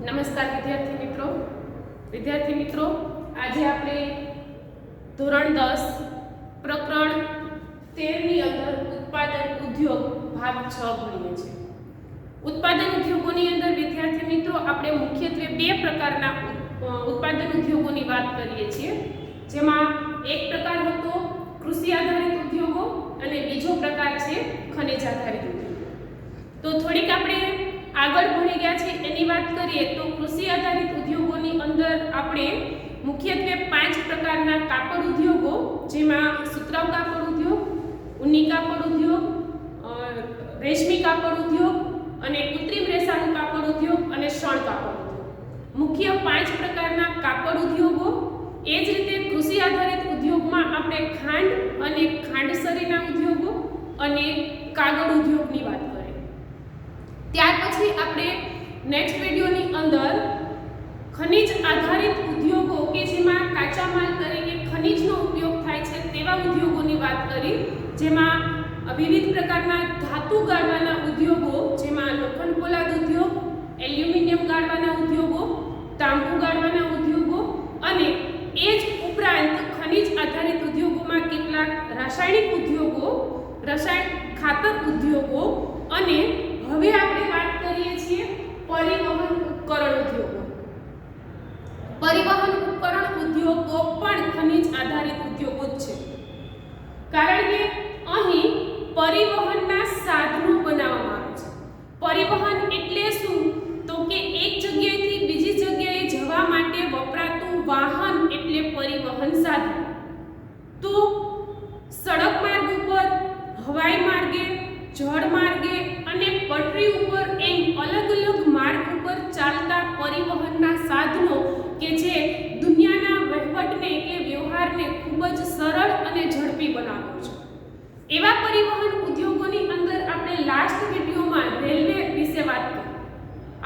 નમસ્કાર વિદ્યાર્થી મિત્રો આજે આપણે ધોરણ 10 પ્રકરણ 13 ની અંદર ઉત્પાદન ઉદ્યોગ ભાગ 6 ભણીએ છીએ। ઉત્પાદન ઉદ્યોગોની અંદર વિદ્યાર્થી મિત્રો આપણે મુખ્યત્વે બે પ્રકારના ઉત્પાદન ઉદ્યોગોની વાત કરીએ છીએ, જેમાં એક પ્રકાર હતો કૃષિ આધારિત ઉદ્યોગો અને બીજો પ્રકાર છે ખનિજ આધારિત ઉદ્યોગો। તો થોડીક આપણે આગળ ભણી ગયા છે એની વાત કરીએ તો કૃષિ આધારિત ઉદ્યોગોની અંદર આપણે મુખ્યત્વે 5 પ્રકારના કાપડ ઉદ્યોગો, જેમાં સુતરાઉ કાપડ ઉદ્યોગ, ઊની કાપડ ઉદ્યોગ, રેશમી કાપડ ઉદ્યોગ અને કૃત્રિમ રેસાનું કાપડ ઉદ્યોગ અને શણ કાપડ ઉદ્યોગ, મુખ્ય 5 પ્રકારના કાપડ ઉદ્યોગો। એ જ રીતે કૃષિ આધારિત ઉદ્યોગમાં આપણે ખાંડ અને ખાંડસરીના ઉદ્યોગો અને કાગળ ઉદ્યોગની વાત કરીએ। ત્યાર પછી આપણે નેક્સ્ટ વિડિયોની અંદર ખનિજ આધારિત ઉદ્યોગો કે જેમાં કાચા માલ તરીકે ખનિજનો ઉપયોગ થાય છે તેવા ઉદ્યોગોની વાત કરી, જેમાં વિવિધ પ્રકારના ધાતુ ગાળવાના ઉદ્યોગો, જેમાં લોખંડ પોલાદ ઉદ્યોગ, એલ્યુમિનિયમ ગાળવાના ઉદ્યોગો, તાંબુ ગાળવાના ઉદ્યોગો અને એ જ ઉપરાંત ખનિજ આધારિત ઉદ્યોગોમાં કેટલાક રાસાયણિક ઉદ્યોગો, રસાયણ ખાતર ઉદ્યોગો અને હવે આપણે વાત કરીએ છીએ પરિવહન ઉપકરણ ઉદ્યોગો। પરિવહન ઉપકરણ ઉદ્યોગો પણ ખનિજ આધારિત ઉદ્યોગો જ છે, કારણ કે અહીં પરિવહનના સાધનો બનાવવામાં આવે છે। પરિવહન એટલે શું? તો કે એક જગ્યાએથી બીજી જગ્યાએ જવા માટે વપરાતું વાહન એટલે પરિવહન સાધન। તો સડક માર્ગ ઉપર, હવાઈ માર્ગે, જળ માર્ગે અને પટરી ઉપર એમ અલગ અલગ માર્ગ ઉપર ચાલતા પરિવહનના સાધનો કે જે દુનિયાના વહીવટને કે વ્યવહારને ખૂબ જ સરળ અને ઝડપી બનાવે છે, એવા પરિવહન ઉદ્યોગોની અંદર આપણે લાસ્ટ વિડિયોમાં રેલવે વિશે વાત કરી।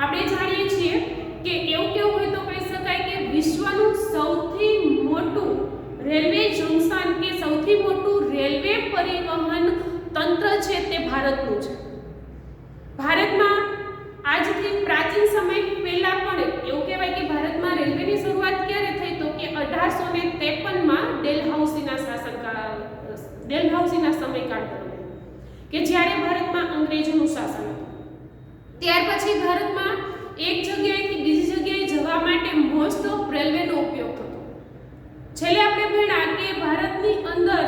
આપણે જાણીએ છીએ કે એવું કેવું હોય તો કહી શકાય કે વિશ્વનું સૌથી મોટું રેલવે જંકશન કે સૌથી મોટું રેલવે પરિવહન તંત્ર છે તે ભારતનું છે। ભારતમાં આજથી પ્રાચીન સમય પહેલા પણ એવું કહેવાય કે ભારતમાં રેલવેની શરૂઆત ક્યારે થઈ તો કે 1853માં ડેલહાઉસીના સમયકાળ દરમિયાન, કે જ્યારે ભારતમાં અંગ્રેજોનું શાસન હતું। ત્યાર પછી ભારતમાં એક જગ્યાએથી બીજી જગ્યાએ જવા માટે મોસ્ટ ઓફ રેલવેનો ઉપયોગ થતો। છેલ્લે આપણે ભણ્યા કે ભારતની અંદર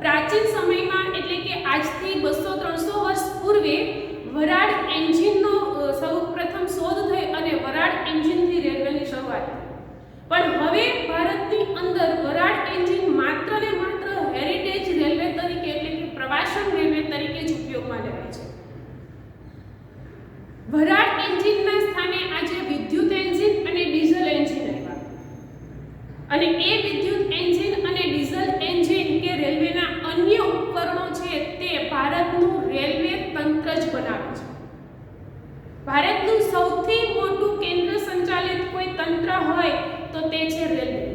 પ્રાચીન સમયમાં એટલે કે આજથી 200-300 વર્ષ પૂર્વે વરાળ એન્જિનનો સૌપ્રથમ શોધ થઈ અને વરાળ એન્જિનથી રેલવેની શરૂઆત થઈ। પણ હવે ભારતની અંદર વરાળ એન્જિન માત્ર ને માત્ર હેરિટેજ રેલવે તરીકે એટલે કે પ્રવાસન રેલવે તરીકે જ ઉપયોગમાં લેવાય છે। વરાળ એન્જિનના સ્થાને આજે વિદ્યુત એન્જિન અને ડીઝલ એન્જિન આવ્યા અને એ વિદ્યુત એન્જિન અને ડીઝલ એન્જિન કે રેલવેના અન્ય ઉપકરણો છે તે ભારતનું રેલવે તંત્ર જ બનાવે છે। ભારતનું સૌથી મોટું કેન્દ્ર સંચાલિત કોઈ તંત્ર હોય તો તે છે રેલવે,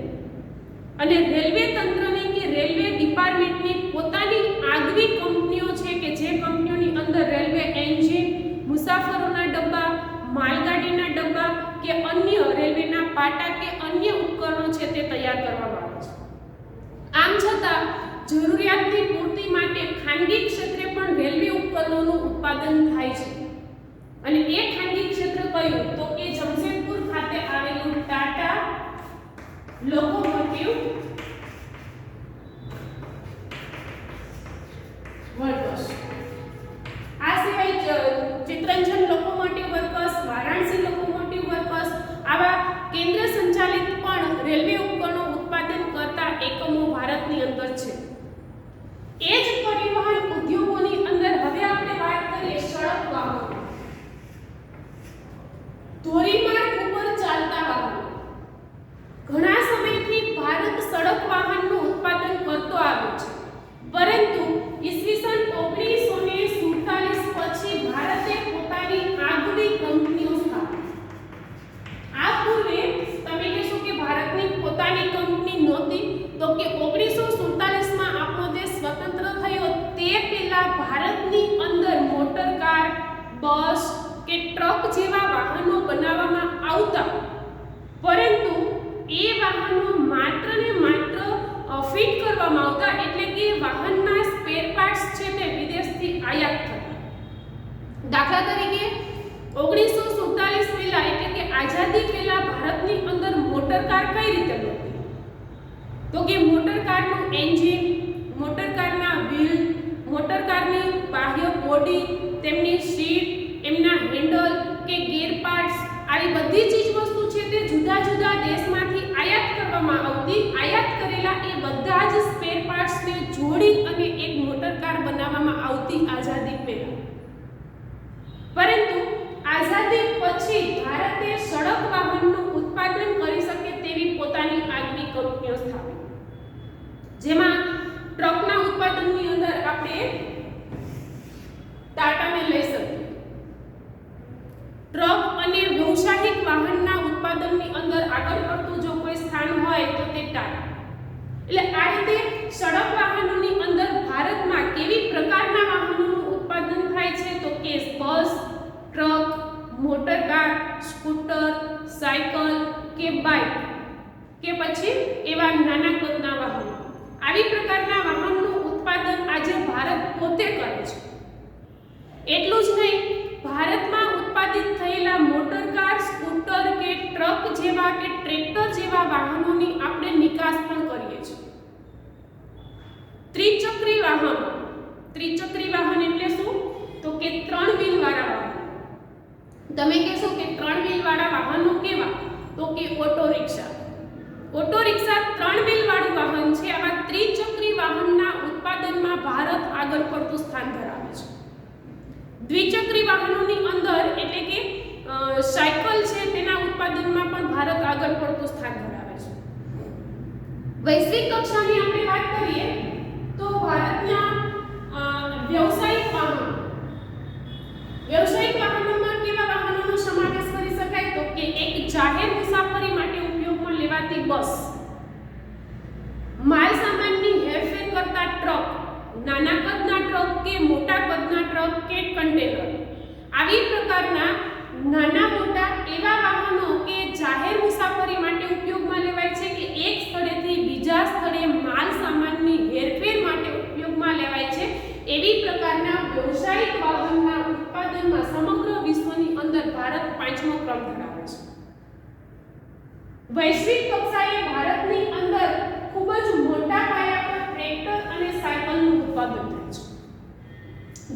અને રેલવે તંત્રની કે રેલવે ડિપાર્ટમેન્ટની પોતાની આગવી કંપનીઓ છે કે જે કંપનીઓની અંદર રેલવે એન્જિન, મુસાફરોના ડબ્બા, માલગાડીના ડબ્બા કે અન્ય રેલવેના પાટા કે અન્ય ઉપકરણો છે તે તૈયાર કરવામાં આવે છે। આમ છતાં જરૂરિયાતની પૂર્તિ માટે ખાનગી ક્ષેત્રે પણ રેલવે ઉપકરણોનું ઉત્પાદન થાય છે, અને એ ખાનગી ક્ષેત્ર કયું તો કે જમશેદપુર ખાતે આવેલું ટાટા લોકોમોટિવ વર્કર્સ, આ સિવાય Chittaranjan locomotive workers, Varanasi locomotive workers, આવા કેન્દ્ર સંચાલિત પણ રેલવે ઉપકરણો ઉત્પાદન કરતા એકમો ભારતની અંદર છે। એ જ પરિવહન ઉદ્યોગોની અંદર હવે આપણે વાત કરીએ સડક વાહનો, ધોરીમાર્ગ ઉપર ચાલતા વાહનો। ઘણા સમયથી ભારત સડક વાહનનું ઉત્પાદન કરતો આવ્યો છે, પરંતુ ઈસવીસન 1947 પછી ભારતે પોતાની આગવી કંપનીઓ સ્થાપી પરંતુ એ વાહનો માત્ર ને માત્ર ફિટ કરવામાં આવતા, એટલે કે વાહનના સ્પેર પાર્ટ્સ છે તે વિદેશથી આયાત થતા. દાખલા તરીકે 1947 પહેલા, એટલે કે આઝાદી પહેલા ભારતની અંદર મોટર કાર કઈ રીતે બનતી? તો કે મોટર કારનું એન્જિન, મોટર કારના વ્હીલ, મોટર કારની બાહ્ય બોડી, તેમની સીટ, એમના હેન્ડલ કે ગિયર પાર્ટ્સ, આવી બધી ચીજ વસ્તુ છે તે જુદા જુદા દેશમાંથી આયાત કરવામાં આવતી. આયાત કરેલા એ બધા જ સ્પેર પાર્ટ્સને જોડી અને એક મોટર કાર બનાવવામાં આવતી આઝાદી પહેલા. પરંતુ આઝાદી પછી ભારતે સડક વાહનનું ઉત્પાદન કરી શકે તેવી પોતાની આગવી કંપનીઓ સ્થાપી, જેમાં ટ્રકના ઉત્પાદનની અંદર આપણે ટાટાને લઈ શકીએ. ટ્રક અને વ્યવસાયિક વાહનના ઉત્પાદનની અંદર આગળ પડતું જો કોઈ સ્થાન હોય તો તે ટાટા. એટલે આ રીતે સડક વાહનોની અંદર ભારતમાં કેવી પ્રકારના વાહનોનું ઉત્પાદન થાય છે? તો કે bus, truck, motor car, scooter, cycle કે બાઇક કે પછી એવા નાના કદના વાહનો. આવી પ્રકારના વાહનનું ઉત્પાદન આજે ભારત પોતે કરે છે. એટલું જ નહીં, ભારતમાં ઉત્પાદિત થયેલા મોટર કાર, સ્કૂટર કે ટ્રક જેવા કે ટ્રેક્ટર જેવા વાહનોની આપણે નિકાસ પણ કરીએ છીએ. ત્રિચક્રી વાહન. ત્રિચક્રી વાહન એટલે શું? તો કે 3 વ્હીલ વાળા વાહન. તમે કહેશો કે 3 વ્હીલ વાળા વાહનો કેવા? તો કે auto rickshaw. Auto rickshaw 3 wheel વાળું વાહન છે. આવા ત્રિચક્રી વાહનના ઉત્પાદનમાં ભારત આગળ પડતું સ્થાન ધરાવે છે. દ્વિચક્રી વાહનોની અંદર એટલે કે સાયકલ છે તેના ઉત્પાદનમાં પણ ભારત આગળ પડતું સ્થાન ધરાવે છે. વૈશ્વિક કક્ષાની આપણે વાત કરીએ તો ભારતના વ્યવસાયિક વાહનો. વ્યવસાયિક વાહનોમાં કેવા વાહનોનો સમાવેશ કરી શકાય? તો કે એક જાહેર મુસાફરી માટે ઉપયોગમાં લેવાતી બસ, માલ સામાનની હેરફેર કરતા ટ્રક, નાના કદના ટ્રક કે મોટા કદના ટ્રક કે કન્ટેનર. આવી પ્રકારના નાના મોટા એવા વાહનો કે જાહેર મુસાફરી માટે ઉપયોગમાં લેવાય છે, કે એક સ્થળેથી બીજા સ્થળે માલ સામાનની હેરફેર માટે ઉપયોગમાં લેવાય છે. એવી પ્રકારના વ્યવસાયિક વાહનના ઉત્પાદનમાં સમગ્ર વિશ્વની અંદર ભારત 5મો ક્રમ ધરાવે છે. વૈશ્વિક કક્ષાએ ભારતની અંદર ખૂબ જ મોટા પાયા પર ટ્રેક્ટર અને સાયકલનું ઉત્પાદન થાય છે.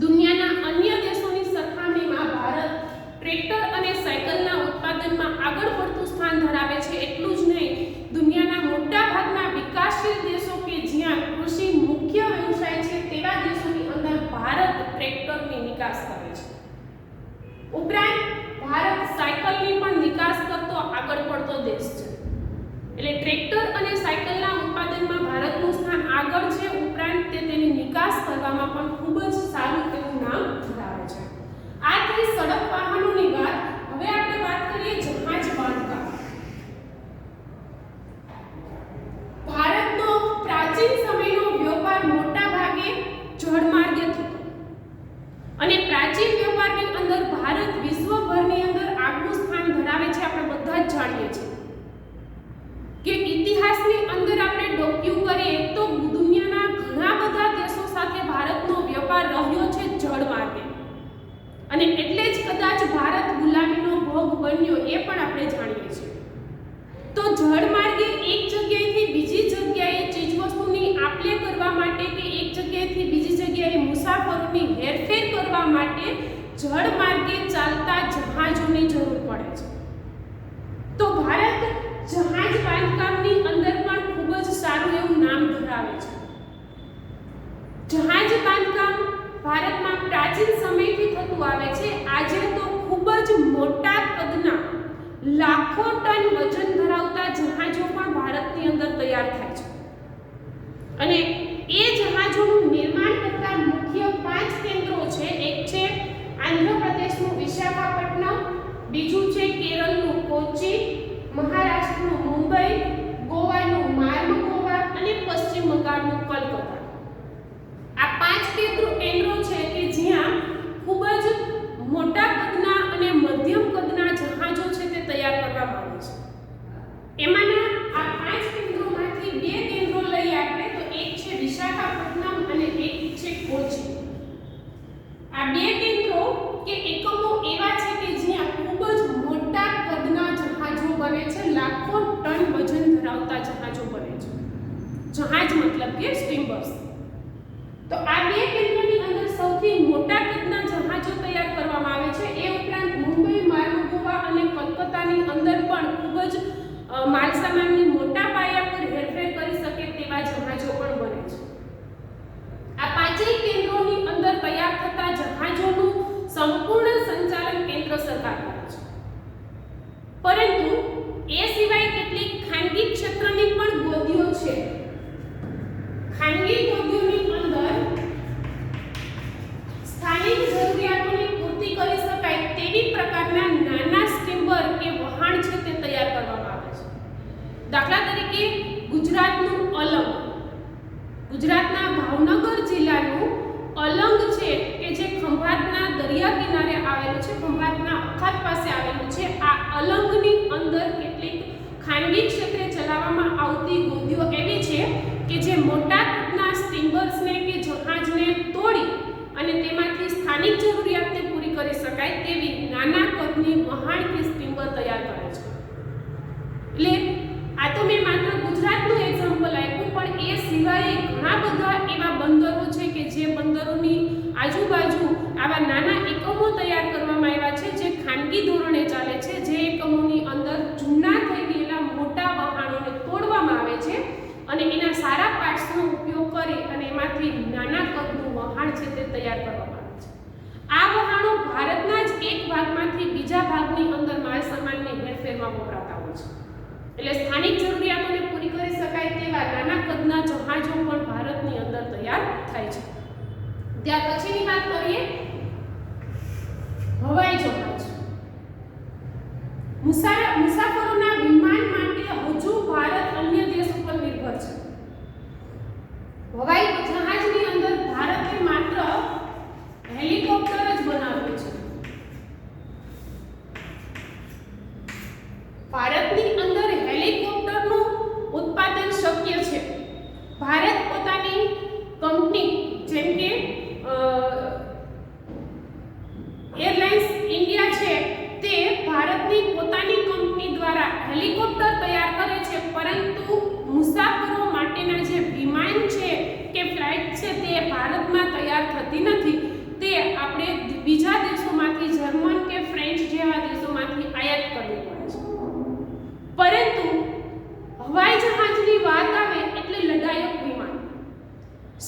દુનિયાના અન્ય દેશોની સરખામણીમાં ભારત ટ્રેક્ટર અને સાયકલના ઉત્પાદનમાં આગળ પડતું સ્થાન ધરાવે છે. એટલું જ નહીં, દુનિયાના મોટા ભાગના વિકાસશીલ દેશો કે જ્યાં કૃષિ મુખ્ય વ્યવસાય છે તેવા દેશોની અંદર ભારત ટ્રેક્ટરની નિકાસ કરે છે. ઉપરાંત ભારત સાયકલની પણ નિકાસ કરતો આગળ પડતો દેશ છે. એટલે ટ્રેક્ટર અને સાયકલના ઉત્પાદનમાં ભારતનું સ્થાન આગળ છે. ઉપરાંત તે તેની નિકાસ કરવામાં પણ ખૂબ જ સારું એવું નામ ધરાવે છે. આ થઈ સડક વાહનોની વાત. હવે આપણે વાત કરીએ જહાજ બાંધકામ. ભારતનો પ્રાચીન સમયનો વ્યાપાર મોટા ભાગે જળમાર્ગે થતો, અને પ્રાચીન વ્યાપારની અંદર ભારત વિશ્વભરની અંદર આગવું સ્થાન ધરાવે છે. આપણે બધા જ જાણીએ છીએ કે ઇતિહાસની અંદર આપણે ડોક્યુ કરીએ તો દુનિયાના ઘણા બધા દેશો સાથે ભારતનો વ્યાપાર રહ્યો છે જળમાર્ગે, અને એટલે જ કદાચ ભારત ગુલામીનો ભોગ બન્યો એ પણ આપણે જાણીએ છીએ. તો જળમાર્ગે એક જગ્યાએથી બીજી જગ્યાએ ચીજવસ્તુની આપ-લે કરવા માટે કે એક જગ્યાએથી બીજી જગ્યાએ મુસાફરોની હેરફેર કરવા માટે જળમાર્ગે ચાલતા જહાજોની જરૂર પડે છે. તો ભારત જહાજ બાંધકામની અંદર પણ ખૂબ જ સારું એવું નામ ધરાવે છે. જહાજ બાંધકામ ભારતમાં પ્રાચીન સમયથી થતું આવે છે. આજે તો ખૂબ જ મોટા કદના લાખો ટન વજન ધરાવતા જહાજો પણ ભારતની અંદર તૈયાર થાય છે, અને એ જહાજોનું નિર્માણ કરતા મુખ્ય 5 કેન્દ્રો છે. એક છે આંધ્રપ્રદેશનું વિશાખાપટ્ટનમ, બીજું છે કેરળનું કોચી, મહારાષ્ટ્રનું મુંબઈ, ગોવાનું માર્મગોવા અને પશ્ચિમ બંગાળનું કલકત્તા. આ 5 કેન્દ્રો છે કે જ્યાં ખૂબ જ મોટા કદના અને મધ્યમ કદના જહાજો છે તે તૈયાર કરવામાં આવે છે. જહાજ મતલબ કે સ્ટીમર્સ. તો આ બે કેન્દ્રોની અંદર સૌથી મોટા કદના જહાજો તૈયાર કરવામાં આવે છે. એ ઉપરાંત મુંબઈ, માર્ગોવા અને કલકત્તાની અંદર પણ ખૂબ જ માલસામાનની મોટા પાયા પર હેરફેર કરી શકે તેવા જહાજો પણ બને છે. આ પાંચેય કેન્દ્રોની અંદર તૈયાર થતા જહાજોનું સંપૂર્ણ સંચાલન કેન્દ્ર સરકાર કરે છે. પરંતુ એ સિવાય કેટલીક ખાનગી ક્ષેત્રની પણ ગોદીઓ છે. ખાનગી ગોદીઓની અંદર સ્થાનિક જરૂરિયાતોની પૂર્તિ કરી શકાય તેવી પ્રકારના નાના સ્ટીમર કે વહાણ છે તે તૈયાર કરવામાં આવે છે. દાખલા તરીકે ગુજરાતનું અલંગ, ગુજરાતના ભાવનગર જિલ્લાનું અલંગ છે કે જે ખંભાતના દરિયા કિનારે આવેલું છે, ખંભાતના અખાત પાસે આવેલું છે. આ અલંગની અંદર કેટલીક ખાનગી ક્ષેત્રે ચલાવવામાં આવતી ગોદીઓ એવી છે કે જે મોટા કદના સ્ટીમર્સને કે જહાજને તોડી અને તેમાંથી સ્થાનિક જરૂરિયાતને પૂરી કરી શકાય તેવી નાના કદની વહાણ કે સ્ટીમર તૈયાર કરે છે. એટલે આ તો મેં માત્ર ગુજરાતનું એક્ઝામ્પલ આપ્યું, પણ એ સિવાય ઘણા બધા એવા બંદરો છે કે જે બંદરોની આજુબાજુ આવા નાના એકમો તૈયાર કરવામાં આવ્યા છે જે ખાનગી ધોરણે ચાલે છે. જે એકમોની અંદર જૂના થઈ ગયેલા મોટા વહાણોને તોડવામાં આવે છે અને એના સારા પાર્ટ્સનો ઉપયોગ કરી અને એમાંથી નાના કદનું વહાણ છે તે તૈયાર કરવામાં આવે છે. આ વહાણો ભારતના જ એક ભાગમાંથી બીજા ભાગની અંદર માલ સામાનની હેરફેરમાં વપરાતા હોય છે. એટલે સ્થાનિક જરૂરિયાતોને પૂરી કરી શકાય તેવા નાના કદના જહાજો પણ ભારતની અંદર તૈયાર થાય છે. ત્યાર પછીની વાત કરીએ હવાઈ જહાજ. મુસાફરોના વિમાન માટે હજુ ભારત અન્ય દેશો પર નિર્ભર છે. હવાઈ જહાજની અંદર ભારતે માત્ર હેલિકોપ્ટર જ બનાવ્યું છે. ભારતની અંદર હેલિકોપ્ટરનું ઉત્પાદન શક્ય છે. ભારત પોતાની કંપની જેમ કે એરલાઇન્સ ઇન્ડિયા છે તે ભારતની પોતાની કંપની દ્વારા હેલિકોપ્ટર તૈયાર કરે છે, પરંતુ મુસાફરો માટેના જે વિમાન છે કે ફ્લાઇટ છે તે ભારતમાં તૈયાર થતી નથી. તે આપણે બીજા દેશોમાંથી, જર્મન કે ફ્રેન્ચ જેવા દેશોમાંથી આયાત કરવી પડે છે. પરંતુ હવાઈ જહાજની વાત આવે એટલે લડાયક વિમાન,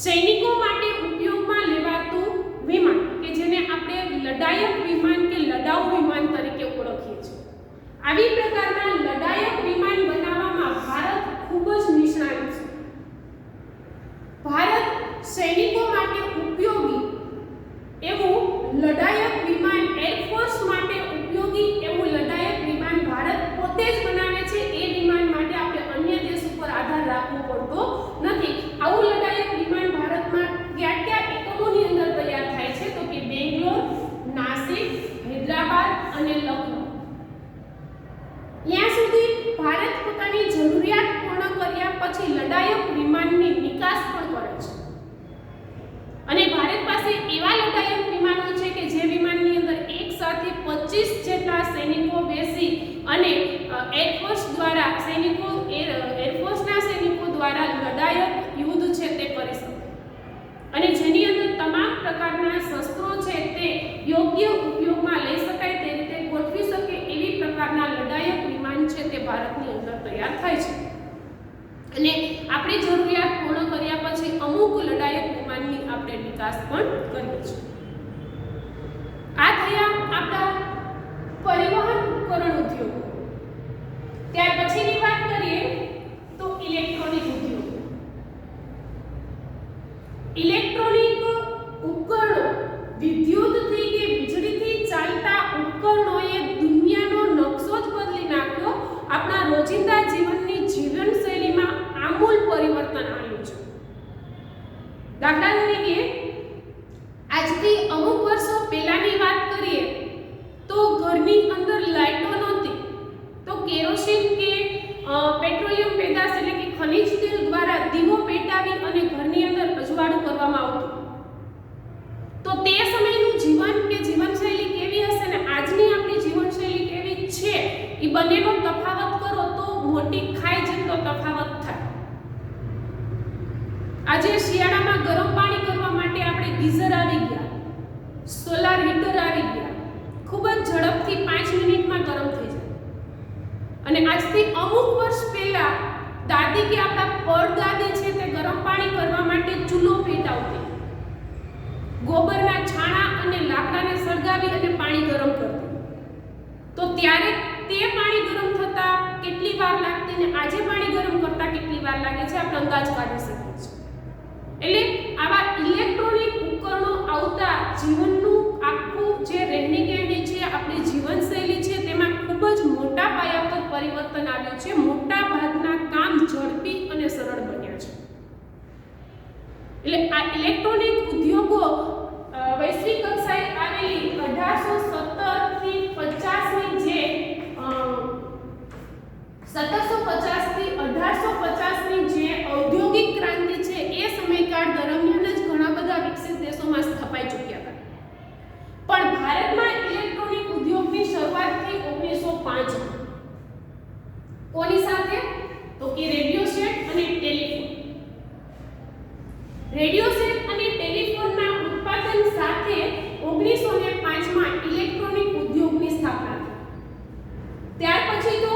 સૈનિકો માટે ઉપયોગમાં લેવાતું વિમાન કે જેને આપણે લડાયક વિમાન કે લડાઉ વિમાન તરીકે ઓળખીએ છીએ. આવી પ્રકારના લડાયક વિમાન બનાવવામાં ભારત ખૂબ જ નિષ્ણાત છે. ભારત સૈનિકો માટે ઉપયોગી એવું લડાયક વિમાન, એરફોર્સ માટે ઉપયોગી એવું લડાયક વિમાન ભારત પોતે જ બનાવે છે. એ વિમાન માટે આપણે અન્ય દેશ ઉપર આધાર રાખવો પડતો નથી. આવું લડાયક વિમાન ભારતમાં કયા કયા એકમોની અંદર તૈયાર થાય છે તો કે બેંગ્લોર, નાસિક, હૈદરાબાદ અને લખનઉ. ત્યાં સુધી ભારત પોતાની જરૂરિયાત પૂર્ણ કર્યા પછી લડાયક વિમાનની નિકાસ પણ કરે છે. અને ભારત પાસે એવા લડાયક વિમાનો છે કે જે વિમાનની અંદર એક સાથે 25 જેટલા સૈનિકો બેસી અને એરફોર્સ દ્વારા એરફોર્સના સૈનિકો દ્વારા લડાયક યુદ્ધ છે તે કરી શકે અને જેની અંદર તમામ પ્રકારના શસ્ત્રો છે તે યોગ્ય ઉપયોગમાં લઈ શકાય તે રીતે ગોઠવી શકે એવી પ્રકારના લડાયક વિમાન છે તે ભારતની અંદર તૈયાર થાય છે. અને આપણી જરૂરિયાત પૂર્ણ કર્યા પછી અમુક લડાયક વિમાનની આપણે નિકાસ પણ કરીએ છીએ. આ થયા આપણા પરિવહન ઉપકરણ ઉદ્યોગો. ત્યાર પછીની વાત કરીએ તો ઇલેક્ટ્રોનિક ઉદ્યોગ. ઇલેક્ટ્રોનિક ઉપકરણો, વિદ્યુતથી કે વીજળીથી ચાલતા ઉપકરણોએ દુનિયાનો નકશો જ બદલી નાખ્યો. આપણા રોજિંદા જીવનની જીવનશૈલીમાં આમૂલ પરિવર્તન આવ્યું છે. દાખલા તરીકે આજથી અમુક વર્ષો પહેલાની વાત કરીએ તો ઘરની અંદર લાઇટો નહોતી, તો કેરોસીન કે પેટ્રોલિયમ પેદાશ એટલે કે ખનિજ તેલ દ્વારા દીવો પેટાવી અને ઘરની અંદર અજવાળું કરવામાં આવતું. તો તે સમયનું જીવન ગીઝર આવી ગયા, સોલાર હીટર આવી ગયા, ખૂબ જ ઝડપથી 5 મિનિટમાં ગરમ થઈ જાય. અને આજથી અમુક વર્ષ પહેલા દાદી કે આપણા પરદાદી છે તે ગરમ પાણી કરવા માટે ચૂલો પેટાવતી, ગોબરના છાણા અને લાકડાને સળગાવી અને પાણી ગરમ કરતી. તો ત્યારે તે પાણી ગરમ થતા કેટલી વાર લાગતી ને આજે પાણી ગરમ કરતા કેટલી વાર લાગે છે આપણે અંદાજ કાઢી શકીએ છીએ. એટલે આવા ઇલેક્ટ્રોનિક ઉપકરણો આવતા જીવનનું આખું જે રહેણી કહેણી છે, આપણી જીવનશૈલી છે તેમાં ખૂબ જ મોટા પાયા પર પરિવર્તન આવ્યું છે. મોટા ભાગના કામ ઝડપી અને સરળ બન્યા છે. એટલે આ ઇલેક્ટ્રોનિક ઉદ્યોગો વૈશ્વિક કક્ષાએ આવેલી 1817 થી 50 ની જે 1750 થી 1850 ની જે ઔદ્યોગિક ક્રાંતિ છે એ સમયગાળ દરમિયાન જ ઘણા બધા વિકસિત દેશોમાં સ્થપાઈ ચૂક્યા હતા. પણ ભારતમાં ઇલેક્ટ્રોનિક ઉદ્યોગની શરૂઆત થઈ 1905 કોની સાથે? તો કે રેડિયો સેટ અને ટેલિફોન. રેડિયો સેટ અને ટેલિફોનના ઉત્પાદન સાથે 1905 માં ઇલેક્ટ્રોનિક ઉદ્યોગની સ્થાપના થઈ. ત્યાર પછી તો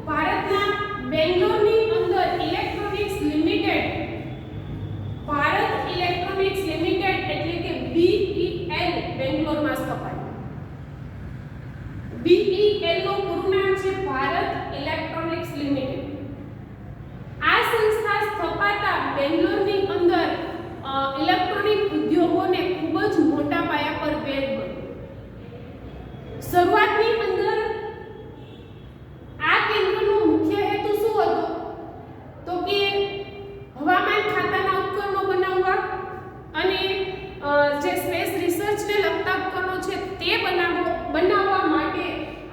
ભારતના બેંગ્લોરની અંદર electronics limited, Bharat electronics limited એટલે કે BEL બેંગ્લોરમાં સ્થપાયું. BEL નું પૂરું નામ છે ભારત ઇલેક્ટ્રોનિક્સ લિમિટેડ. આ સંસ્થા સ્થપાતા બેંગ્લોરની અંદર ઇલેક્ટ્રોનિક ઉદ્યોગોને ખૂબ જ મોટા પાયા પર વેગ મળ્યો. શરૂઆતની અંદર આ કેન્દ્રનો મુખ્ય હેતુ શું હતો? તો કે હવામાન ખાતાના ઉપકરણો બનાવવા અને જે સ્પેસ રિસર્ચને લગતા ઉપકરણો છે તે બનાવવા માટે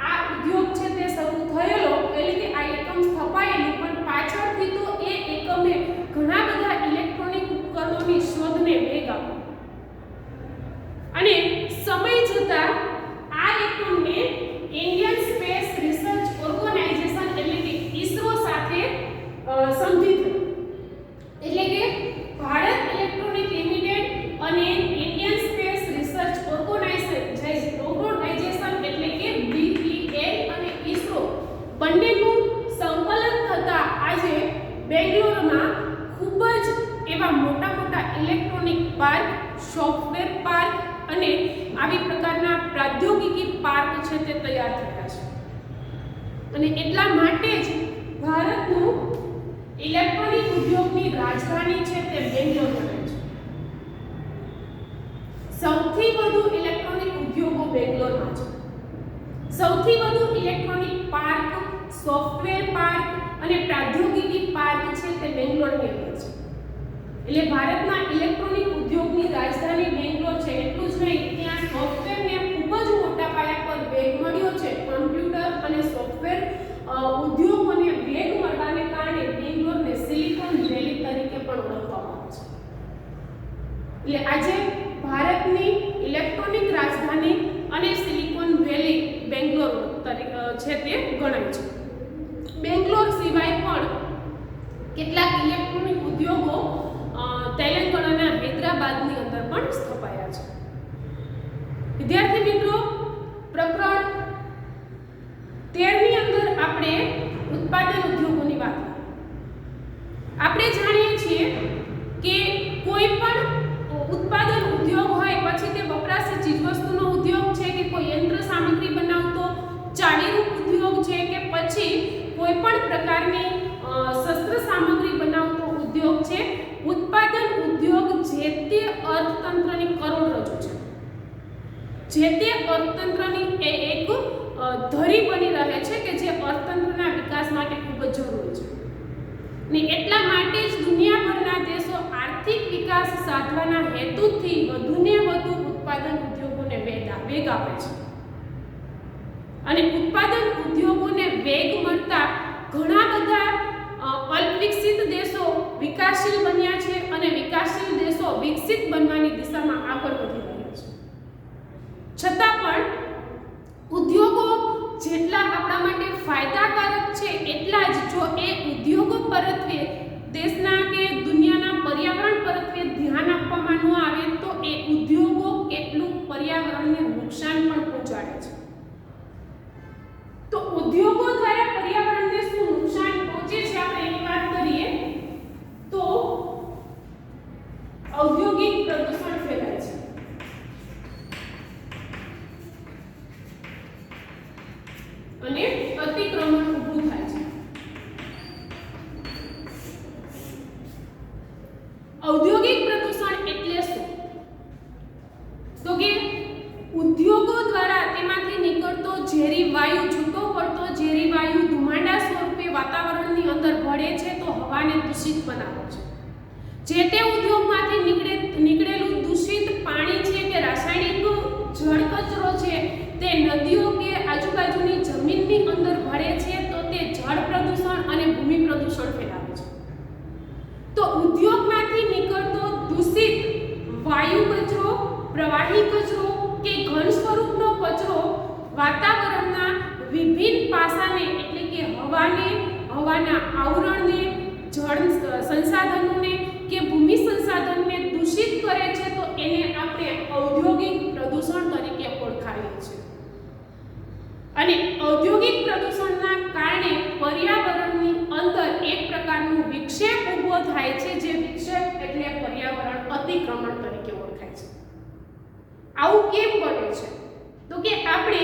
આ ઉદ્યોગ છે તે શરૂ થયેલો, એટલે કે આ એકમ સ્થપાયેલું. પણ પાછળથી તો એ એકમે ઘણા બધા ઇલેક્ટ્રોનિક ઉપકરણોની શોધને વેગ આપ્યો અને સમય જતાં આ એકમને ઇન્ડિયન સ્પેસ રિસર્ચ ઓર્ગેનાઇઝેશન એટલે કે ISRO સાથે સમજી થયું. એટલે કે ભારત ઇલેક્ટ્રોનિક લિમિટેડ અને ઇન્ડિયન સ્પેસ રિસર્ચ ઓર્ગેનાઇઝેશન એટલે કે BEL અને ISRO બંનેનું સંકલન થતા આજે બેંગ્લોરમાં ખૂબ જ એવા મોટા મોટા ઇલેક્ટ્રોનિક પાર્ક, સોફ્ટવેર પાર્ક અને આવી પ્રકારના પ્રૌદ્યોગિકી પાર્ક છે તે તૈયાર થયા છે. અને એટલા માટે જ ભારતનું ઇલેક્ટ્રોનિક ઉદ્યોગની રાજધાની છે તે બેંગ્લોર બને છે. સૌથી વધુ ઇલેક્ટ્રોનિક ઉદ્યોગો બેંગ્લોરમાં છે. સૌથી વધુ ઇલેક્ટ્રોનિક પાર્ક, સોફ્ટવેર પાર્ક અને પ્રૌદ્યોગિકી પાર્ક છે તે બેંગ્લોરની અંદર છે. એટલે ભારતના ઇલેક્ટ્રોનિક ઉદ્યોગની રાજધાની બેંગ્લોર છે. એટલું જ નહીં, ત્યાં સોફ્ટવેરને ખૂબ જ મોટા પાયા પર વેગ મળ્યો છે. કમ્પ્યુટર અને સોફ્ટવેર ઉદ્યોગોને વેગ મળવાને કારણે બેંગ્લોરને સિલિકોન વેલી તરીકે પણ ઓળખવામાં આવે છે. એટલે આજે ભારતની ઇલેક્ટ્રોનિક રાજધાની અને સિલિકોન વેલી બેંગ્લોર તરીકે છે તે ગણાય છે. બેંગ્લોર સિવાય પણ કેટલાક ઇલેક્ટ્રોનિક ઉદ્યોગો તેલંગાણાના હૈદરાબાદની અંદર પણ સ્થપાયા છે. વિદ્યાર્થી મિત્રો, પ્રકરણ 13 ની અંદર આપણે ઉત્પાદન ઉદ્યોગોની વાત કરી. આપણે જાણીએ છીએ કે કોઈ પણ ઉત્પાદન ઉદ્યોગ હોય, પછી તે વપરાશી ચીજવસ્તુનો ઉદ્યોગ છે કે કોઈ યંત્ર સામગ્રી બનાવતો ચાવીરૂપ ઉદ્યોગ છે કે પછી કોઈ પણ પ્રકારની શસ્ત્ર સામગ્રી બનાવતો ઉદ્યોગ છે, ઉત્પાદન ઉદ્યોગ જે તે અર્થતંત્રની કરોડરજ્જુ છે. જે તે અર્થતંત્રની એક ધરી બની રહે છે કે જે અર્થતંત્રના વિકાસ માટે ખૂબ જ જરૂરી છે. ને એટલા માટે જ દુનિયાભરના દેશો આર્થિક વિકાસ સાધવાના હેતુથી વધુને વધુ ઉત્પાદન ઉદ્યોગોને વેગ આપે છે. અને ઉત્પાદન ઉદ્યોગોને વેગ મળતા ઘણા બધા અલ્પવિકસિત દેશો વિકાસશીલ બન્યા છે અને વિકાસશીલ દેશો વિકસિત બનવાની દિશામાં આગળ વધી રહ્યા છે. છતાં પણ ઉદ્યોગો જેટલા આપણા માટે ફાયદાકારક છે એટલા જ જો એ ઉદ્યોગો પરત્વે દેશના કે દુનિયાના પર્યાવરણ પરત્વે ધ્યાન આપવામાં ન આવે તો એ અને અતિક્રમણ ઊભું થાય છે। ઔદ્યોગિક પ્રદૂષણ એટલે શું? તો કે ઉદ્યોગો દ્વારા તેમાંથી નીકળતો ઝેરી વાયુ, છૂટો પડતો ઝેરી વાયુ ધુમાડા સ્વરૂપે વાતાવરણની અંદર ભળે છે તો હવાને દૂષિત બનાવે છે। જે તે ઉદ્યોગમાંથી નીકળેલું દૂષિત પાણી છે કે રાસાયણિક જળ કચરો છે તે નદીઓ કે આજુબાજુની જમીનની અંદર ભળે છે તો તે જળ પ્રદૂષણ અને ભૂમિ પ્રદૂષણ ફેલાવે છે। તો ઉદ્યોગમાંથી નીકળતો દૂષિત વાયુ કચરો, પ્રવાહી કચરો કે ઘન સ્વરૂપનો કચરો વાતાવરણના વિભિન્ન પાસાને એટલે કે હવાને, હવાના આવરણને, જળ સંસાધનોને કે ભૂમિ સંસાધનને દૂષિત કરે છે તો એને આપણે ઔદ્યોગિક પ્રદૂષણ તરીકે ઓળખાવીએ છીએ। અને ઔદ્યોગિક પ્રદૂષણના કારણે પર્યાવરણની અંદર એક પ્રકારનું વિક્ષેપ ઊભો થાય છે, જે વિક્ષેપ એટલે પર્યાવરણ અતિક્રમણ તરીકે ઓળખાય છે। આવું કેમ બને છે? તો કે આપણે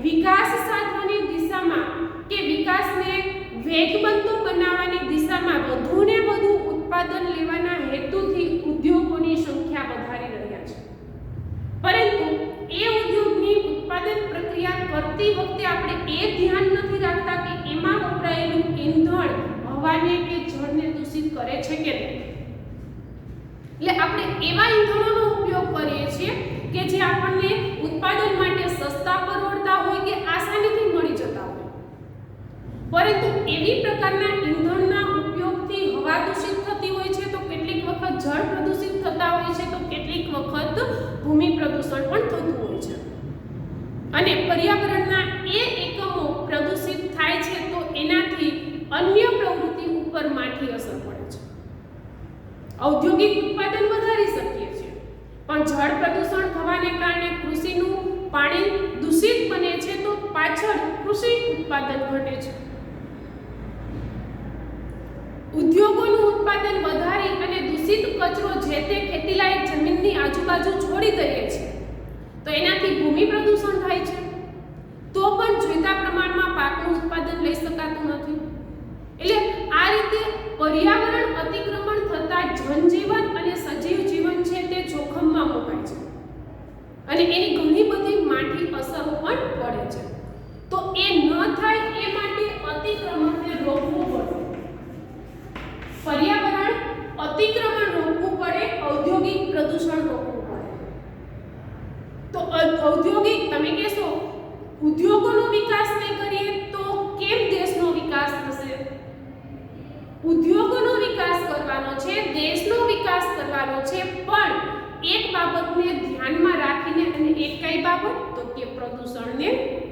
વિકાસ સાધવાની દિશામાં કે વિકાસને વેગવંતો બનાવવાની દિશામાં વધુને વધુ ઉત્પાદન લેવાના હેતુથી ઉદ્યોગોની સંખ્યા વધારી રહ્યા છે, પરંતુ એ ઉદ્યોગની ઉત્પાદન પ્રક્રિયા કરતી વખતે આપણે એ ધ્યાન નથી રાખતા કે એમાં વપરાયેલું ઈંધણ હવાને કે જળને દૂષિત કરે છે કે નહીં। એટલે આપણે એવા ઈંધણોનો ઉપયોગ કરીએ છીએ કે જે આપણને ઉત્પાદન માટે સસ્તા પરવડતા હોય કે આસાનીથી મળી જતા હોય, પરંતુ એવી પ્રકારના ઈંધણના ઉપયોગથી હવા દૂષિત થતી હોય છે, તો કેટલીક વખત જળ પ્રદૂષિત થતા હોય છે, તો કેટલીક વખત ભૂમિ પ્રદૂષણ પણ થતું હોય છે અને પર્યાવરણના એ એકમો પ્રદૂષિત થાય છે તો એનાથી અન્ય પ્રવૃત્તિ ઉપર માઠી અસર પડે છે। ઔદ્યોગિક ઉત્પાદન વધારી શકીએ છીએ, પણ જળ પ્રદૂષણ થવાને કારણે કૃષિનું પાણી દૂષિત બને છે તો પાછળ કૃષિ ઉત્પાદન ઘટે છે। ઉદ્યોગોનું ઉત્પાદન વધારી અને દૂષિત કચરો જે તે ખેતીલાયક જમીનની આજુબાજુ છોડી દઈએ છે તો એનાથી ભૂમિ પ્રદૂષણ થાય છે, તો પણ જોઈતા પ્રમાણમાં પાકનું ઉત્પાદન લઈ શકાતું નથી। એટલે આ રીતે પર્યાવરણ અતિક્રમણ થતા જનજીવન અને સજીવ જીવન છે તે જોખમમાં મુકાય છે અને એની ઘણી બધી માઠી અસરો પણ પડે છે। તો એ ન થાય એ માટે અતિક્રમણને રોકવું પડે, પર્યાવરણ અતિક્રમણ રોકવું પડે, ઔદ્યોગિક પ્રદૂષણ રોકવું પડે। તો ઔદ્યોગિક, તમે કહેશો ઉદ્યોગોનો વિકાસ નહીં કરીએ તો કેમ દેશનો વિકાસ થશે? ઉદ્યોગોનો વિકાસ કરવાનો છે, દેશનો વિકાસ કરવાનો છે, પણ એક બાબતને ધ્યાનમાં રાખીને, અને એક કઈ બાબત? તો કે પ્રદૂષણને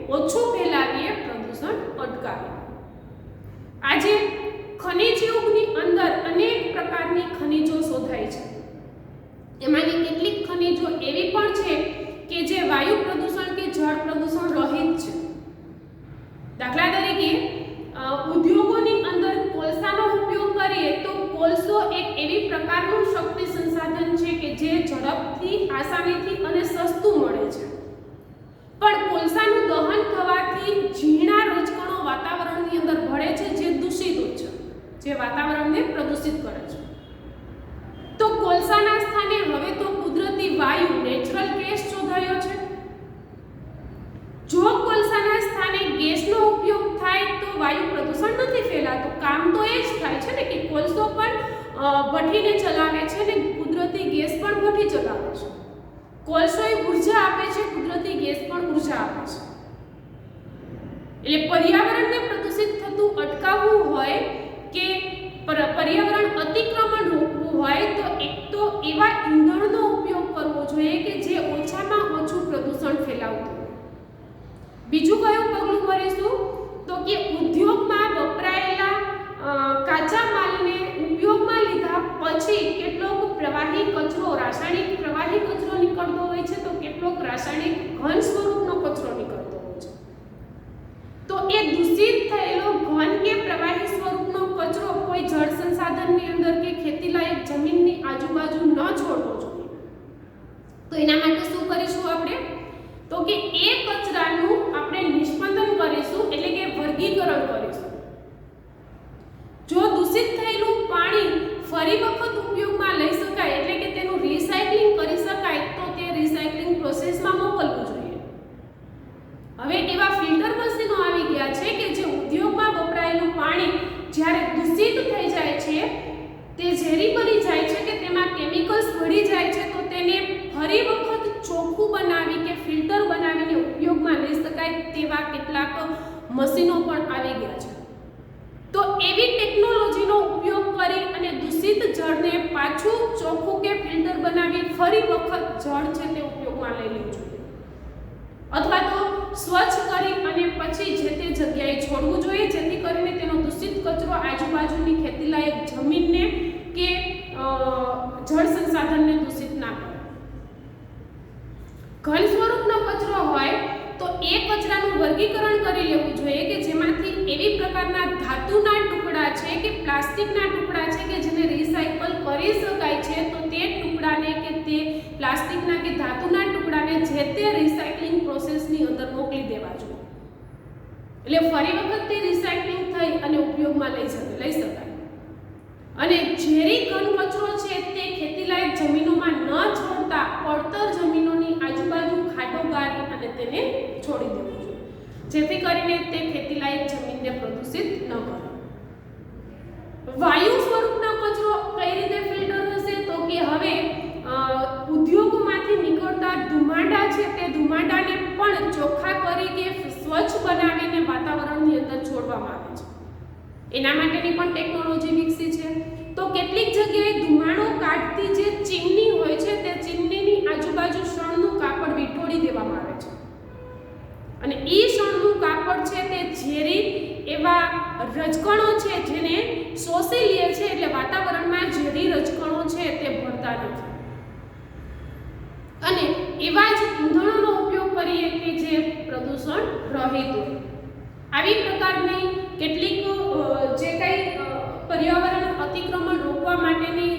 ઓછું ફેલાવીએ, પ્રદૂષણ અટકાવીએ। આજે ખનિજ યુગની અંદર અનેક પ્રકારની ખનિજો શોધાય છે, એમાંની કેટલીક ખનિજો એવી પણ છે કે જે વાયુ પ્રદૂષણ કે જળ પ્રદૂષણ રહિત છે। દાખલા તરીકે ઉદ્યોગોની અંદર કોલસાનો ઉપયોગ કરીએ તો કોલસો એક એવી પ્રકારનું શક્તિ સંસાધન છે કે જે ઝડપથી, આસાનીથી અને સસ્તું મળે છે, પણ કોલસાનું દહન થવાથી ઝીણા રજકણો વાતાવરણની અંદર ભળે છે જે દૂષિત હોય છે, જે વાતાવરણને પ્રદૂષિત કરે છે। તો કોલસાના સ્થાને હવે તો કુદરતી વાયુ, નેચરલ ગેસ શોધાયો છે। જો કોલસાના સ્થાને ગેસનો ઉપયોગ થાય તો વાયુ પ્રદૂષણ નથી ફેલાતું। કામ તો એ જ થાય છે ને કે કોલસો પણ ભઠ્ઠીને ચલાવે છે ને કુદરતી ગેસ પણ ભઠ્ઠી ચલાવે છે। કોલસો ઉર્જા આપે છે, કુદરતી ગેસ પણ ઉર્જા આપે છે। એટલે પર્યાવરણને પ્રદૂષિત થતું અટકાવવું હોય કે પર્યાવરણ અતિક્રમણ રોકવું હોય તો એક તો એવા ઈંધણનો ઉપયોગ કરવો જોઈએ કે જે ઓછામાં ઓછું પ્રદૂષણ ફેલાવતું હોય। બીજું કયું પગલું ભરીશું? તો કે ઉદ્યોગમાં વપરાયેલા કાચા માલને ઉપયોગમાં લીધા પછી કેટલોક પ્રવાહી કચરો, રાસાયણિક પ્રવાહી કચરો નીકળતો હોય છે, તો કેટલોક રાસાયણિક ઘન સ્વરૂપનો કચરો નીકળતો હોય છે। તો એ દૂષિત થયેલો ઘન કે પ્રવાહી સ્વરૂપનો કચરો કોઈ જળ સંસાધનની અંદર કે ખેતીલાયક જમીનની આજુબાજુ ન છોડવો જોઈએ। તો એના માટે શું કરીશું આપણે? તો કે એ કચરાનું આપણે નિષ્પંદન કરીશું, એટલે કે વર્ગીકરણ કરીશું. જો દૂષિત થયેલું પાણી ફરી વખત ઉપયોગમાં લઈ શકાય એટલે કે તેનું રિસાયકલિંગ કરી શકાય તો તે રિસાયકલિંગ પ્રોસેસમાં મોકલવું જોઈએ. હવે એવા ફિલ્ટર મશીનો આવી ગયા છે કે જે ઉદ્યોગમાં વપરાયેલું પાણી જ્યારે દૂષિત થઈ જાય છે, તે ઝેરી બની જાય છે કે તેમાં કેમિકલ્સ ભળી જાય છે, તો તેને ફરી વખત ચોખ્ખું બનાવી કે ફિલ્ટર બનાવીને ઉપયોગમાં લઈ શકાય તેવા કેટલાક મશીનો પણ આવી ગયા છે. તો એવી ટેકનોલોજીનો ઉપયોગ કરી અને દૂષિત જળને પાછું ચોખ્ખું કે ફિલ્ટર બનાવી ફરી વખત જળ છે તે ઉપયોગમાં લઈ લેવું જોઈએ, અથવા તો સ્વચ્છ કરી અને પછી જે તે જગ્યાએ છોડવું જોઈએ, જેથી કરીને તેનો દૂષિત કચરો આજુબાજુની ખેતીલાયક જમીનને કે જળ સંસાધનને દૂષિત ના કરે. ઘન સ્વરૂપનો કચરો હોય તો એ કચરાનું વર્ગીકરણ કરી લેવું જોઈએ કે જેમાંથી એવી પ્રકારના ધાતુના ટુકડા છે કે પ્લાસ્ટિકના ટુકડા છે કે જેને રિસાયકલ કરી શકાય છે, તો તે ટુકડાને કે તે પ્લાસ્ટિકના કે ધાતુના ટુકડાને જે તે રિસાયકલિંગ પ્રોસેસની અંદર મોકલી દેવા જોઈએ. એટલે ફરી વખત તે રિસાયકલિંગ થઈ અને ઉપયોગમાં લઈ શકાય. અને ઝેરી ઘન કચરો છે તે ખેતીલાયક જમીનોમાં ન છોડતા પડતર જમીનોની આજુબાજુ ખાડો ગાળી અને તેને છોડી દેવું જોઈએ, જેથી કરીને તે ખેતીલાયક જમીનને પ્રદૂષિત ન કરે. વાયુ સ્વરૂપનો કચરો કઈ રીતે ફિલ્ટર થશે? તો કે હવે ઉદ્યોગોમાંથી નીકળતા ધુમાડા છે તે ધુમાડાને પણ ચોખ્ખા કરી કે સ્વચ્છ બનાવીને વાતાવરણની અંદર છોડવામાં આવે છે. એના માટેની પણ ટેકનોલોજી વિકસી છે. તો કેટલીક જગ્યાએ ધુમાડો કાઢતી જે ચીમની હોય છે તે ચીમનીની આજુબાજુ શણનું કાપડ વીંટોળી દેવામાં આવે છે, અને એ શણનું કાપડ છે તે ઝેરી એવા રજકણો છે જેને શોષી લે છે, એટલે વાતાવરણમાં ઝેરી રજકણો છે તે ભળતા નથી. અને એવા જ ઈંધણોનો ઉપયોગ કરીએ કે જે પ્રદૂષણ રહિત હોય. આવી પ્રકારની કેટલીક જે કંઈ પર્યાવરણ અતિક્રમણ રોકવા માટેની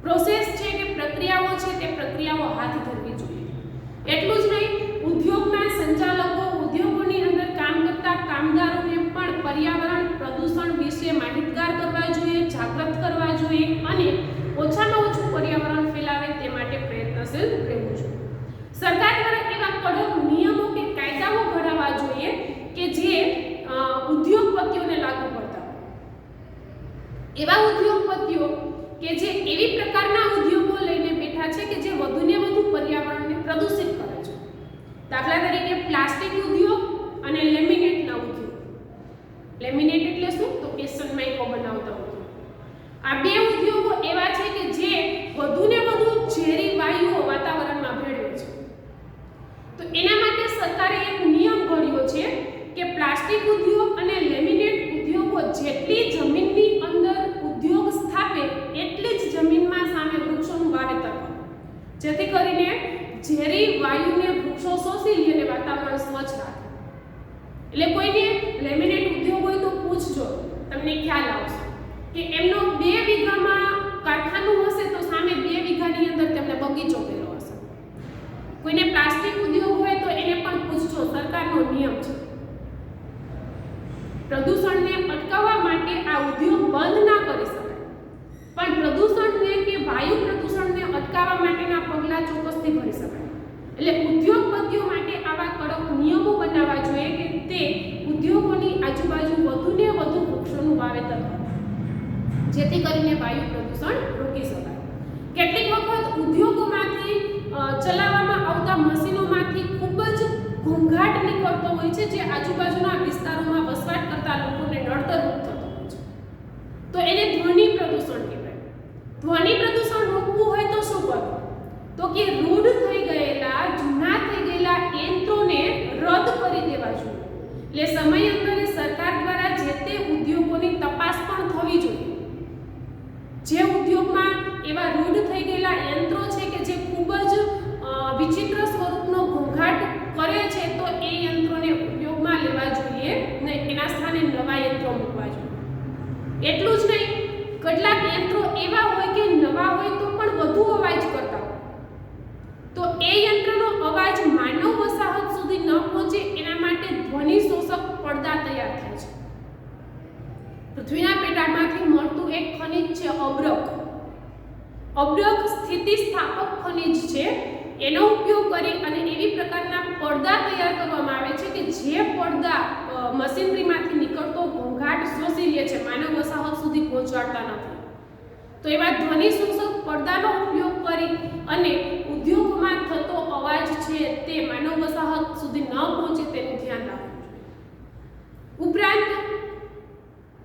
પ્રોસેસ છે કે પ્રક્રિયાઓ છે તે પ્રક્રિયાઓ હાથ ધરવી જોઈએ. એટલું જ નહીં, ઉદ્યોગના સંચાલકો, ઉદ્યોગોની અંદર કામ કરતા કામદારોને પણ પર્યાવરણ પ્રદૂષણ વિશે માહિતગાર કરવા જોઈએ, જાગૃત કરવા જોઈએ અને ઓછામાં ઓછું પર્યાવરણ ફેલાવે તે માટે પ્રયત્નશીલ રહેવું જોઈએ. સરકાર દ્વારા એવા કડક નિયમો કે કાયદાઓ ઘડવા જોઈએ કે જે ઉદ્યોગપતિઓને લાગુ પડતા હોય. એવા ઉદ્યોગપતિઓ કે જે એવી પ્રકારના ઉદ્યોગો લઈને બેઠા છે કે જે વધુને વધુ પર્યાવરણને પ્રદૂષિત કરે છે. દાખલા તરીકે પ્લાસ્ટિક ઉદ્યોગ અને લેમિનેટના ઉદ્યોગ. લેમિનેટ એટલે શું? તો કે સનમાઇકો બનાવતા ઉદ્યોગ. આ બે ઉદ્યોગો એવા છે કે જે વધુને વધુ ઝેરી વાયુઓ વાતાવરણમાં ભેળવે છે. તો એના માટે સરકારે એક નિયમ ઘડ્યો છે કે પ્લાસ્ટિક ઉદ્યોગ અને લેમિનેટ ઉદ્યોગો જેટલી જમીનની અંદર ઉદ્યોગ સ્થાપે એટલી જ જમીનમાં સામે વૃક્ષોનું વાવેતર કરે, જેથી કરીને ઝેરી વાયુને વૃક્ષો શોષી લે અને વાતાવરણ સ્વચ્છ રાખે. એટલે કોઈને લેમિનેટ ઉદ્યોગ હોય તો પૂછજો, તમને ખ્યાલ આવશે કે એમનો 2 વીઘામાં કારખાનું હશે તો સામે 2 વીઘાની અંદર તેમને બગીચો કર્યો હશે. કોઈને પ્લાસ્ટિક ઉદ્યોગ હોય તો એને પણ પૂછજો, સરકારનો નિયમ છે. પ્રદૂષણને અટકાવવા માટે આ ઉદ્યોગ બંધ ના કરી શકાય, પણ પ્રદૂષણને કે વાયુ પ્રદૂષણને અટકાવવા માટેના પગલાં ચોક્કસથી ભરી શકાય. એટલે ઉદ્યોગપતિઓ માટે આવા કડક નિયમો બનાવવા જોઈએ કે તે ઉદ્યોગોની આજુબાજુ વધુને વધુ વૃક્ષોનું વાવેતર કરે, જેથી કરીને વાયુ પ્રદૂષણ રોકી શકાય. કેટલીક વખત ઉદ્યોગોમાંથી ચલાવવામાં આવતા મશીનોમાંથી ખૂબ જ ઘોંઘાટ નીકળતો હોય છે, જે આજુબાજુના વિસ્તારોમાં વસવાટ કરતા લોકોને નડતરરૂપ થતો હોય છે. તો એને ધ્વનિ પ્રદૂષણ કહેવાય. ધ્વનિ પ્રદૂષણ રોકવું હોય તો શું કરવું? તો કે રૂઢ થઈ ગયેલા, જૂના થઈ ગયેલા યંત્રોને રદ કરી દેવા જોઈએ. એટલે સમયાંતરે સરકાર દ્વારા જે તે ઉદ્યોગોની તપાસ પણ થવી જોઈએ. જે ઉદ્યોગમાં એવા રૂઢ થઈ ગયેલા યંત્રો છે કે જે ખૂબ જ વિચિત્ર સ્વરૂપનો ઘોંઘાટ કરે છે, તો એ યંત્રોને ઉપયોગમાં લેવા જોઈએ ને એના સ્થાને નવા યંત્રો મૂકવા જોઈએ. એટલું જ નહીં, કેટલાક યંત્રો એવા હોય કે નવા હોય તો પણ વધુ અવાજ કરતા હોય, તો એ યંત્રનો અવાજ માનવ વસાહત સુધી ન પહોંચે એના માટે ધ્વનિ ધ્વનિ શોષક પડદા તૈયાર થાય છે. પૃથ્વીના પેટાળમાંથી મળતું એક ખનિજ છે અબ્રક. અબ્રક સ્થિતિસ્થાપક ખનિજ છે. એનો ઉપયોગ કરી અને એવી પ્રકારના પડદા તૈયાર કરવામાં આવે છે કે જે પડદા મશીનરીમાંથી નીકળતો ઘોંઘાટ શોષી લે છે, માનવ વસાહત સુધી પહોંચાડતા નથી. તો એવા ધ્વનિ શોષક પડદાનો ઉપયોગ કરી અને ઉદ્યોગમાં થતો અવાજ છે તે માનવ વસાહત સુધી ન પહોંચે તેનું ધ્યાન રાખવું જોઈએ. ઉપરાંત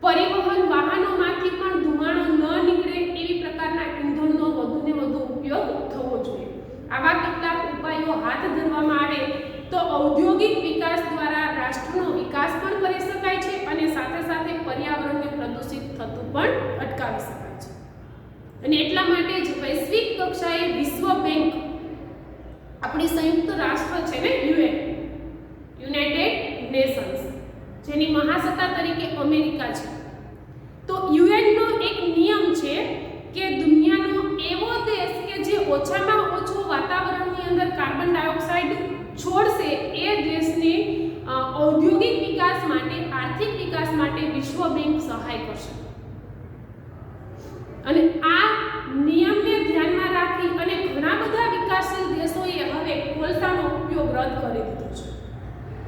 પરિવહન વાહનોમાંથી પણ ધુમાડો ન નીકળે એવી પ્રકારના ઇંધણનો વધુને વધુ ઉપયોગ થવો જોઈએ. આવા કેટલાક ઉપાયો હાથ ધરવામાં આવે તો ઔદ્યોગિક વિકાસ દ્વારા રાષ્ટ્રનો વિકાસ પણ કરી શકાય છે અને સાથે સાથે પર્યાવરણને પ્રદૂષિત થતું પણ અટકાવી શકાય છે. અને એટલા માટે જ વૈશ્વિક કક્ષાએ વિશ્વ બેંક, આપણી સંયુક્ત રાષ્ટ્ર છે ને યુએન, યુનાઇટેડ નેશન્સ, જેની મહાસત્તા તરીકે અમેરિકા છે, તો યુએનનો એક નિયમ છે કે દુનિયાનો એવો દેશ કે જે ઓછામાં ઓછો વાતાવરણની અંદર કાર્બન ડાયોક્સાઇડ છોડશે એ દેશને ઔદ્યોગિક વિકાસ માટે, આર્થિક વિકાસ માટે વિશ્વ બેંક સહાય કરશે. અને આ નિયમને ધ્યાનમાં રાખી અને ઘણા બધા વિકાસશીલ દેશોએ હવે કોલસાનો ઉપયોગ રદ કરી દીધો છે.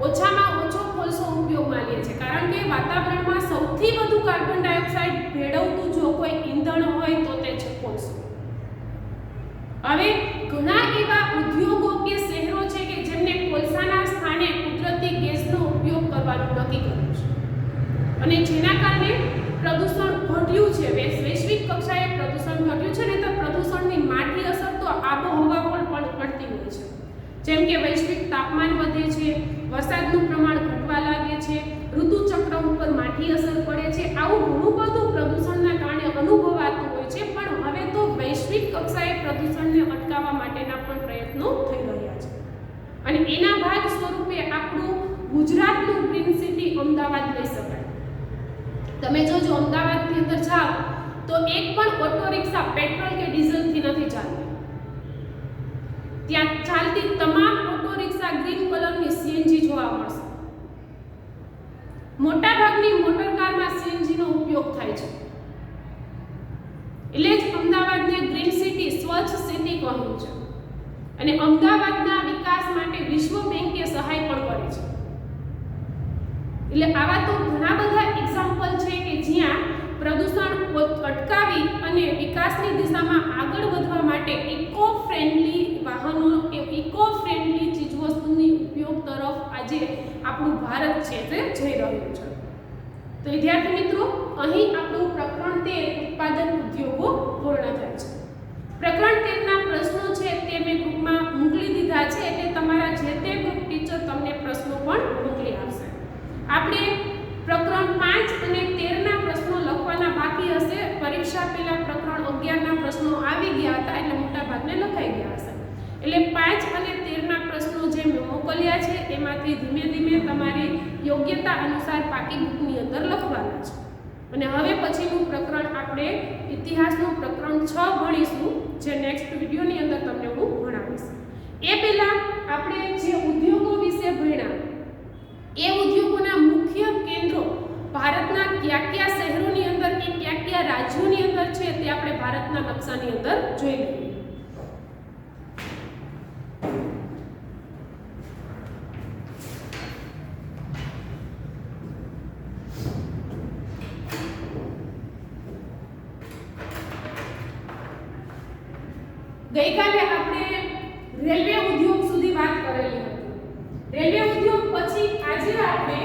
ઓછામાં ઓછો કોલસો ઉપયોગમાં લે છે, કારણ કે વાતાવરણમાં સૌથી વધુ કાર્બન ડાયોક્સાઇડ ભેળવતું જો કોઈ ઈંધણ હોય તો તે છે કોલસો. હવે ઘણા એવા ઉદ્યોગો કે શહેરો છે કે જેમને કોલસાના સ્થાને કુદરતી ગેસનો ઉપયોગ કરવાનું નક્કી કર્યું છે અને જેના કારણે પ્રદૂષણ ઘટ્યું છે. વૈશ્વિક કક્ષાએ પ્રદૂષણ ઘટ્યું છે ને તો પ્રદૂષણની માઠી અસર તો આબોહવા પર પણ પડતી હોય છે. જેમ કે વૈશ્વિક તાપમાન વધે છે, વરસાદનું પ્રમાણ ઘટવા લાગે છે, ઋતુચક્ર ઉપર માઠી અસર પડે છે. આવું ઘણું બધું પ્રદૂષણના કારણે અનુભવાતું હોય છે. પણ હવે તો વૈશ્વિક કક્ષાએ પ્રદૂષણને અટકાવવા માટેના પણ પ્રયત્નો થઈ રહ્યા છે અને એના ભાગ સ્વરૂપે આપણું ગુજરાતનું ગ્રીન સિટી અમદાવાદ લઈ શકાય. તમે જોજો અમદાવાદની અંદર જાઓ તો એક પણ ઓટો રિક્ષા પેટ્રોલ કે ડીઝલથી નથી ચાલતી. ત્યાં ચાલતી તમામ ઓટો રિક્ષા ગ્રીન કલરની સીએનજી જોવા મળશે. મોટા ભાગની મોટર કારમાં સીએનજીનો ઉપયોગ થાય છે. એટલે જ અમદાવાદને ગ્રીન સિટી, સ્વચ્છ સિટી કહ્યું છે અને અમદાવાદના વિકાસ માટે વિશ્વ બેંકે સહાય પણ કરી છે. એટલે આવા તો ઘણા બધા એક્ઝામ્પલ છે કે જ્યાં પ્રદૂષણ અટકાવી અને વિકાસની દિશામાં આગળ વધવા માટે ઇકો ફ્રેન્ડલી વાહનો, ઇકો ફ્રેન્ડલી ચીજવસ્તુની ઉપયોગ તરફ આજે આપણું ભારત છે તે જઈ રહ્યું છે. તો વિદ્યાર્થી મિત્રો, અહીં આપણું પ્રકરણ 13 ઉત્પાદન ઉદ્યોગો પૂર્ણ થાય છે. પ્રકરણ 13 ના પ્રશ્નો છે તે મેં ગ્રુપમાં મોકલી દીધા છે, એટલે તમારા જે તે ગ્રુપ ટીચર તમને પ્રશ્નો પણ મોકલી આપશે. આપણે પ્રકરણ 5 અને 13 ના પ્રશ્નો લખવાના બાકી હશે. પરીક્ષા પહેલા પ્રકરણ 11 ના પ્રશ્નો આવી ગયા હતા એટલે મોટા ભાગને લખાઈ ગયા હશે. એટલે 5 અને 13 ના પ્રશ્નો જે મેં મોકલ્યા છે એમાંથી ધીમે ધીમે તમારી યોગ્યતા અનુસાર પાકી બુકની અંદર લખવાના છે. અને હવે પછીનું પ્રકરણ આપણે ઇતિહાસનું પ્રકરણ 6 ભણીશું, જે નેક્સ્ટ વિડીયોની અંદર તમને હું ભણાવીશ. એ પહેલા આપણે જે ઉદ્યોગો વિશે ભણ્યા એ ઉદ્યોગોના મુખ્ય કેન્દ્રો ભારતના કયા કયા શહેરોની અંદર કે કયા કયા રાજ્યોની અંદર છે તે આપણે ભારતના નકશાની અંદર જોઈ લઈએ. ગઈકાલે આપણે રેલવે ઉદ્યોગ સુધી વાત કરેલી હતી. રેલવે ઉદ્યોગ પછી આજે આપણે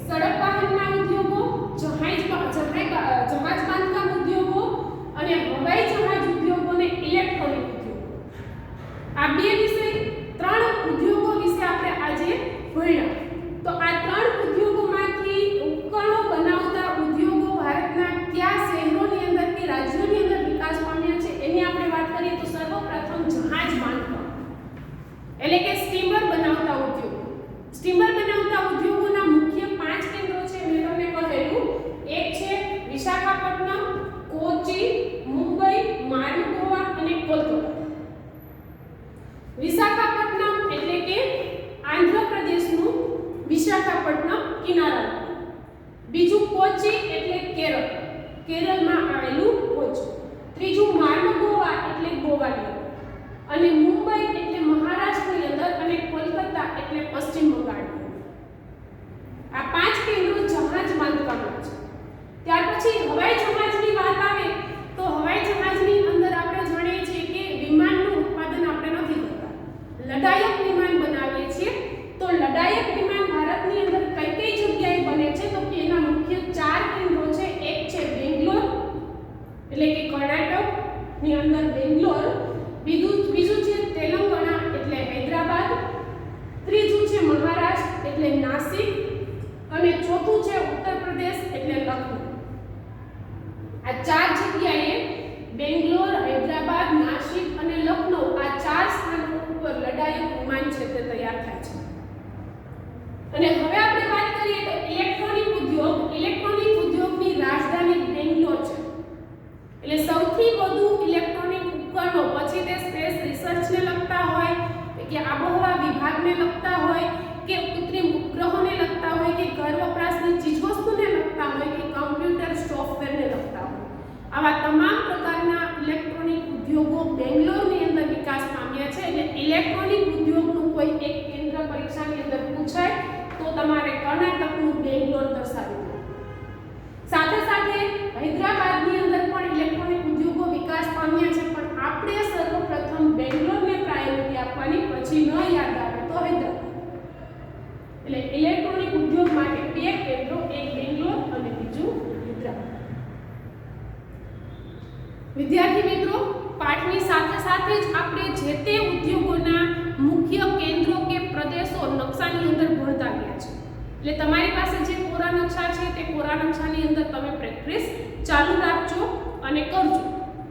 સડક વાહનના ઉદ્યોગો, જહાજ બાંધકામ ઉદ્યોગો અને હવાઈ જહાજ ઉદ્યોગો અને ઇલેક્ટ્રોનિક ઉદ્યોગો, આ બે વિષય 3 ઉદ્યોગો વિશે આપણે આજે ભણ્યા. તો આ 3 ઉદ્યોગોમાંથી ઉપકરણો બનાવતા ઉદ્યોગો ભારતના કયા શહેરોની અંદર કે રાજ્યોની અંદર વિકાસ પામ્યા છે એની આપણે વાત કરીએ તો સર્વપ્રથમ જહાજ બાંધકામ એટલે કે સ્ટીમર બનાવતા ઉદ્યોગો. સ્ટીમર બનાવતા ઉદ્યોગોના મુખ્ય 5 કેન્દ્રો છે. મેં તમને કહેલું, એક છે વિશાખાપટ્ટનમ, કોચી, મુંબઈ, માર્ગોવા અને કોલકાતા. વિશાખાપટ્ટનમ એટલે કે આંધ્ર પ્રદેશનું વિશાખાપટ્ટનમ બીજું કોચી એટલે કેરળ, કેરળમાં આવેલું કોચી. ત્રીજું માર્મગોવા એટલે ગોવાની અંદર, અને મુંબઈ એટલે મહારાષ્ટ્રની અંદર, અને કોલકાતા એટલે પશ્ચિમ બંગાળની અંદર. આ 5 કેન્દ્રો જહાજ બાંધકામના છે. ત્યાર પછી હવાઈ જહાજની વાત આવે તો હવાઈ જહાજની અંદર આપણે જાણીએ છીએ કે વિમાનનું ઉત્પાદન આપણે નથી કરતા, લડાયક વિમાન બનાવીએ છીએ. તો લડાયક વિમાન ભારતની અંદર કઈ કઈ જગ્યાએ બને છે તો કે એના મુખ્ય 4 કેન્દ્રો છે. એક છે બેંગ્લોર એટલે કે કર્ણાટકની અંદર બેંગ્લોર, બીજું છે તેલંગાણા એટલે હૈદરાબાદ, ત્રીજું છે મહારાષ્ટ્ર એટલે નાસિક, અને ચોથું છે ઉત્તર પ્રદેશ એટલે લખનઉ. આ 4 જગ્યાએ બેંગ્લોર, હૈદરાબાદ, નાસિક અને લખનઉ આ 4 સ્થાનો ઉપર લડાયક વિમાન છે તે તૈયાર થાય છે. અને હવે આપણે વાત કરીએ તો ઇલેક્ટ્રોનિક ઉદ્યોગ. ઇલેક્ટ્રોનિક ઉદ્યોગની રાજધાની બેંગ્લોર છે. એટલે સૌથી વધુ ઇલેક્ટ્રોનિક ઉપકરણો, પછી તે સ્પેસ રિસર્ચને લગતા હોય કે આબોહવા વિભાગને લગતા હોય કે કૃત્રિમ ઉપગ્રહોને લગતા હોય કે ઘર વપરાશની ચીજવસ્તુને લગતા હોય કે કમ્પ્યુટર સોફ્ટવેરને લગતા હોય, આવા તમામ પ્રકારના ઇલેક્ટ્રોનિક ઉદ્યોગો બેંગ્લોરની અંદર વિકાસ પામ્યા છે. એટલે ઇલેક્ટ્રોનિક ઉદ્યોગનું કોઈ એક કેન્દ્ર પરીક્ષાની અંદર પૂછાય તો તમારે કર્ણાટકનું બેંગ્લોર દર્શાવવું. સાથે સાથે હૈદરાબાદની અંદર પણ ઇલેક્ટ્રોનિક ઉદ્યોગો વિકાસ પામ્યા છે, પણ આપણે સર્વપ્રથમ બેંગ્લોરને પ્રાયોરિટી આપવાની, પછી ન યાદ આવે તો હૈદરાબાદ. એટલે ઇલેક્ટ્રોનિક ઉદ્યોગ માટે 2 કેન્દ્રો, એક બેંગ્લોર અને બીજું હૈદરાબાદ. વિદ્યાર્થી મિત્રો, પાઠની સાથે સાથે જ આપણે જે તે ઉદ્યોગોના મુખ્ય કેન્દ્રો કે પ્રદેશો નકશાની અંદર ભણતા ગયા છે. એટલે તમારી પાસે જે કોરા નકશા છે તે કોરા નકશાની અંદર તમે પ્રેક્ટિસ ચાલુ રાખજો અને કરજો.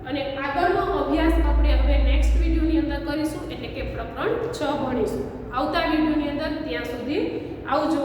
અને આગળનો અભ્યાસ આપણે હવે નેક્સ્ટ વિડિયોની અંદર કરીશું, એટલે કે પ્રકરણ 6 ભણીશું આવતા વિડિયોની અંદર. ત્યાં સુધી આવજો.